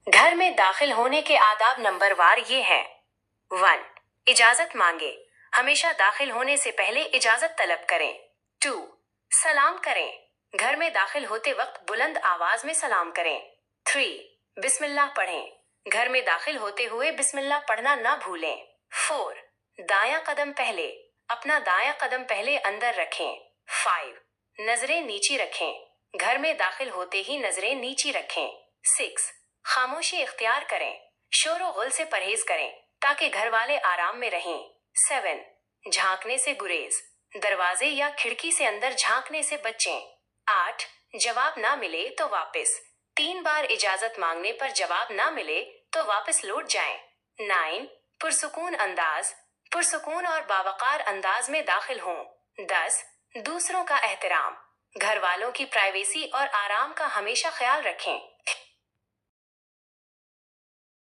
घर में दाखिल होने के आदाब नंबरवार ये हैं। 1. इजाजत मांगे, हमेशा दाखिल होने से पहले इजाजत तलब करें। 2. सलाम करें, घर में दाखिल होते वक्त बुलंद आवाज में सलाम करें। 3. बिस्मिल्लाह पढ़ें, घर में दाखिल होते हुए बिस्मिल्लाह पढ़ना ना भूलें। 4. दायां कदम पहले, अपना दायां कदम पहले अंदर रखें। 5. नजरें नीची रखें, घर में दाखिल होते ही नजरें नीची रखें। 6. खामोशी इख्तियार करें, शोर गुल से परहेज करें ताकि घर वाले आराम में रहें। 7. झांकने से गुरेज, दरवाजे या खिड़की से अंदर झांकने से बचें। 8. जवाब ना मिले तो वापस, 3 बार इजाजत मांगने पर जवाब ना मिले तो वापस लौट जाएं। 9. पुरसुकून और बावकार अंदाज में दाखिल हों। 10. दूसरों का एहतराम, घर वालों की प्राइवेसी और आराम का हमेशा ख्याल रखें।